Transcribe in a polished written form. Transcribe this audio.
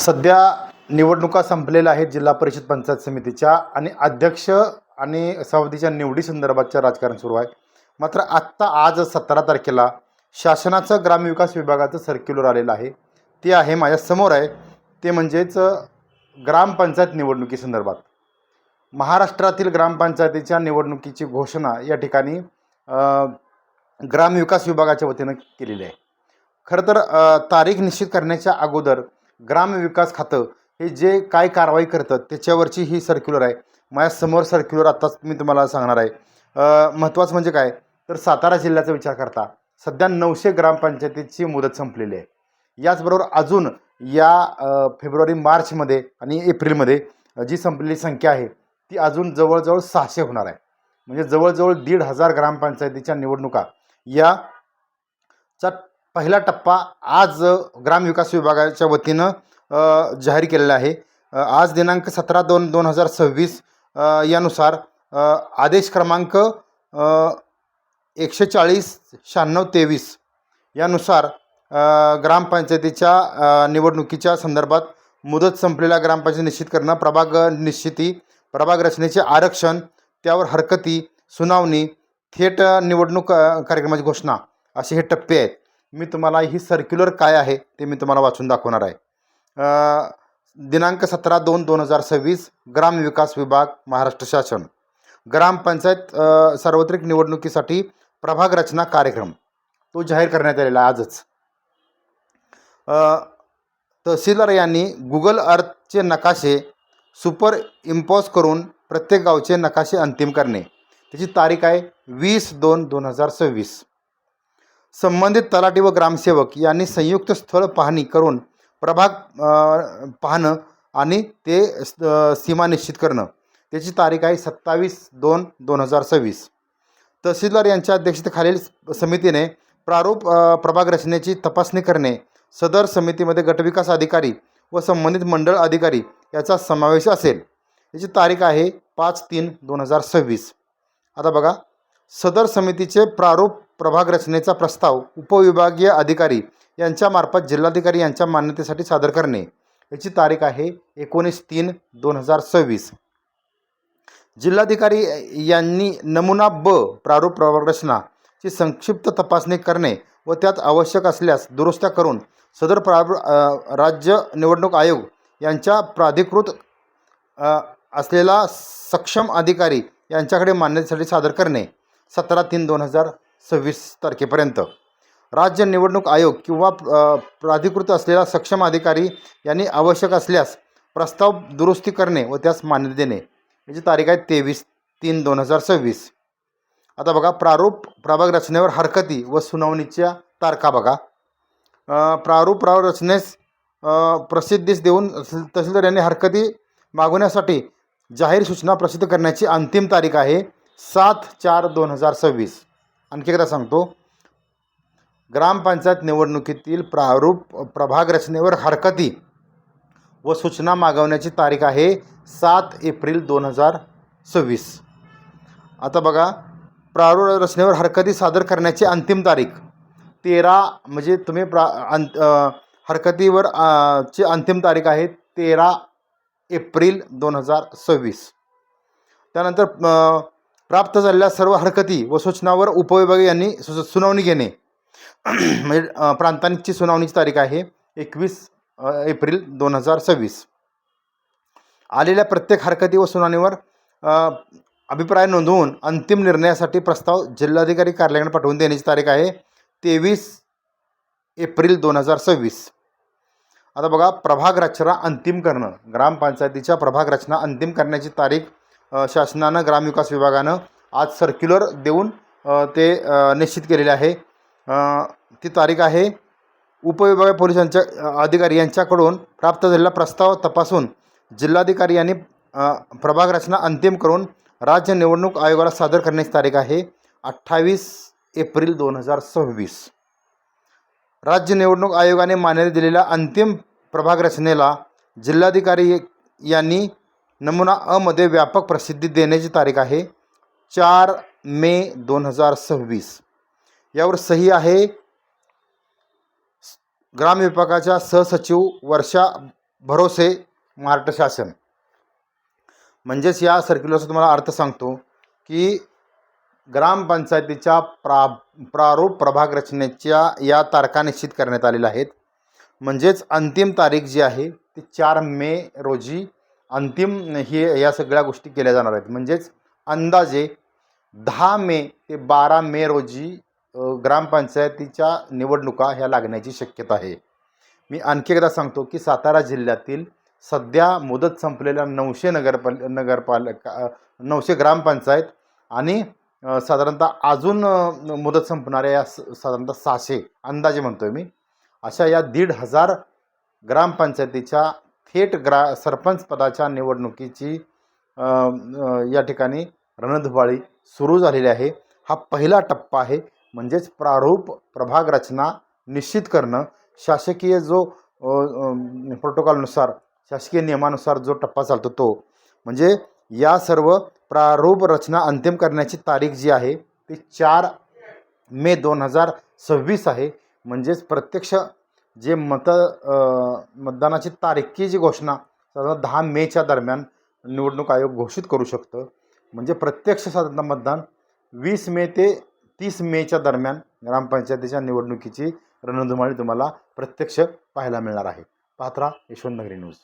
सध्या निवडणुका संपलेल्या आहेत जिल्हा परिषद पंचायत समितीच्या आणि अध्यक्ष आणि सभापतीच्या निवडी संदर्भातच्या राजकारण सुरू आहे. मात्र आत्ता आज 17 तारखेला शासनाचं ग्रामविकास विभागाचं सर्क्युलर आलेलं आहे. ते आहे माझ्यासमोर आहे. ते म्हणजेच ग्रामपंचायत निवडणुकीसंदर्भात महाराष्ट्रातील ग्रामपंचायतीच्या निवडणुकीची घोषणा या ठिकाणी ग्रामविकास विभागाच्या वतीनं केलेली आहे. खरं तर तारीख निश्चित करण्याच्या अगोदर ग्रामविकास खातं हे जे काय कारवाई करतं त्याच्यावरची ही सर्क्युलर आहे. माझ्यासमोर सर्क्युलर आत्ताच मी तुम्हाला सांगणार आहे. महत्त्वाचं म्हणजे काय तर सातारा जिल्ह्याचा विचार करता सध्या 900 ग्रामपंचायतीची मुदत संपलेली आहे. याचबरोबर अजून या फेब्रुवारी मार्चमध्ये आणि एप्रिलमध्ये जी संपलेली संख्या आहे ती अजून जवळजवळ 600 होणार आहे. म्हणजे जवळजवळ 1,500 ग्रामपंचायतीच्या निवडणुका याचा पहिला टप्पा आज ग्रामविकास विभागाच्या वतीनं जाहीर केलेला आहे. आज दिनांक 17/2/2026 यानुसार आदेश क्रमांक 140/9623 यानुसार ग्रामपंचायतीच्या निवडणुकीच्या संदर्भात मुदत संपलेल्या ग्रामपंचायत निश्चित करणं, प्रभाग निश्चिती, प्रभाग रचनेचे आरक्षण, त्यावर हरकती, सुनावणी, थेट निवडणूक कार्यक्रमाची घोषणा असे हे टप्पे आहेत. मी तुम्हाला ही सर्क्युलर काय आहे ते मी तुम्हाला वाचून दाखवणार आहे. दिनांक 17/2/2026 ग्रामविकास विभाग महाराष्ट्र शासन ग्रामपंचायत सार्वत्रिक निवडणुकीसाठी प्रभाग रचना कार्यक्रम तो जाहीर करण्यात आलेला आजच. तहसीलदार यांनी गुगल अर्थचे नकाशे सुपर इम्पोज करून प्रत्येक गावचे नकाशे अंतिम करणे. त्याची तारीख आहे 20/2/2026. संबंधित तलाठी व ग्रामसेवक यांनी संयुक्त स्थळ पाहणी करून प्रभाग पाहणं आणि ते सीमा निश्चित करणं. त्याची तारीख आहे 27/2/2026. तहसीलदार यांच्या अध्यक्षतेखालील समितीने प्रारूप प्रभाग रचनेची तपासणी करणे. सदर समितीमध्ये गटविकास अधिकारी व संबंधित मंडळ अधिकारी याचा समावेश असेल. याची तारीख आहे 5/3/2026. आता बघा, सदर समितीचे प्रारूप प्रभाग रचनेचा प्रस्ताव उपविभागीय अधिकारी यांच्यामार्फत जिल्हाधिकारी यांच्या मान्यतेसाठी सादर करणे. याची तारीख आहे 19/3/2026. जिल्हाधिकारी यांनी नमुना ब प्रारूप प्रभाग रचनाची संक्षिप्त तपासणी करणे व त्यात आवश्यक असल्यास दुरुस्त्या करून सदर राज्य निवडणूक आयोग यांच्या प्राधिकृत असलेला सक्षम अधिकारी यांच्याकडे मान्यतेसाठी सादर करणे. 17/3/2026 तारखेपर्यंत राज्य निवडणूक आयोग किंवा प्राधिकृत असलेला सक्षम अधिकारी यांनी आवश्यक असल्यास प्रस्ताव दुरुस्ती करणे व त्यास मान्यता देणे. याची तारीख आहे 23/3/2026. आता बघा, प्रारूप प्रभाग रचनेवर हरकती व सुनावणीच्या तारखा बघा. प्रारूप प्रभाग रचनेस प्रसिद्धीस देऊन तहसीलदार यांनी हरकती मागवण्यासाठी जाहीर सूचना प्रसिद्ध करण्याची अंतिम तारीख आहे 7/4/2026. आणखी एकदा सांगतो, ग्रामपंचायत निवडणुकीतील प्रारूप प्रभाग रचनेवर हरकती व सूचना मागवण्याची तारीख आहे 7/4/2026. आता बघा, प्रारूप रचनेवर हरकती सादर करण्याची अंतिम तारीख 13, म्हणजे तुम्ही हरकतीवर ची अंतिम तारीख आहे 13/एप्रिल/2026. त्यानंतर प्राप्त झालेल्या सर्व हरकती व सूचनावर उपविभाग यांनी सुनावणी घेणे. म्हणजे प्रांतांची सुनावणीची तारीख आहे 21/एप्रिल/2026. आलेल्या प्रत्येक हरकती व सुनावणीवर अभिप्राय नोंदवून अंतिम निर्णयासाठी प्रस्ताव जिल्हाधिकारी कार्यालयाकडे पाठवून देण्याची तारीख आहे 23/एप्रिल/2026. आता बघा, प्रभाग रचना अंतिम करणं, ग्रामपंचायतीच्या प्रभाग रचना अंतिम करण्याची तारीख शासनानं ग्रामविकास विभागानं आज सर्क्युलर देऊन ते निश्चित केलेले आहे. ती तारीख आहे उपविभागीय पोलिसांच्या अधिकारी यांच्याकडून प्राप्त झालेला प्रस्ताव तपासून जिल्हाधिकारी यांनी प्रभाग रचना अंतिम करून राज्य निवडणूक आयोगाला सादर करण्याची तारीख आहे 28/एप्रिल/2026. राज्य निवडणूक आयोगाने मान्यता दिलेल्या अंतिम प्रभाग रचनेला जिल्हाधिकारी यांनी नमुना अ मध्ये व्यापक प्रसिद्धी देण्याची तारीख आहे 4/मे/2026. यावर सही आहे ग्रामविभागाच्या सहसचिव वर्षा भरोसे महाराष्ट्र शासन. म्हणजेच या सर्क्युलरचा तुम्हाला अर्थ सांगतो की ग्रामपंचायतीच्या प्रारूप प्रभाग रचनेच्या या तारखा निश्चित करण्यात आलेल्या आहेत. म्हणजेच अंतिम तारीख जी आहे ती 4 मे रोजी अंतिम ही या सगळ्या गोष्टी केल्या जाणार आहेत. म्हणजेच अंदाजे 10 मे ते 12 मे रोजी ग्रामपंचायतीच्या निवडणुका ह्या लागण्याची शक्यता आहे. मी आणखी एकदा सांगतो की सातारा जिल्ह्यातील सध्या मुदत संपलेल्या 900 नगरपालिका 900 ग्रामपंचायत आणि साधारणतः अजून मुदत संपणाऱ्या या साधारणतः 600 अंदाजे म्हणतोय मी, अशा या 1,500 ग्रामपंचायतीच्या थेट सरपंच पदाच्या निवडणुकीची या ठिकाणी रणधुमाळी सुरू झालेली आहे. हा पहिला टप्पा आहे. म्हणजेच प्रारूप प्रभाग रचना निश्चित करणं, शासकीय जो प्रोटोकॉलनुसार शासकीय नियमानुसार जो टप्पा चालतो तो, म्हणजे या सर्व प्रारूप रचना अंतिम करण्याची तारीख जी आहे ती 4 मे 2026 आहे. म्हणजेच प्रत्यक्ष जे मतदानाची तारीखची जी घोषणा साधारण 10 मेच्या दरम्यान निवडणूक आयोग घोषित करू शकतं. म्हणजे प्रत्यक्ष साधारण मतदान 20 मे ते 30 मेच्या दरम्यान ग्रामपंचायतीच्या निवडणुकीची रणधुमाळी तुम्हाला प्रत्यक्ष पाहायला मिळणार आहे. पाहत राहा यशवंत नगरी न्यूज.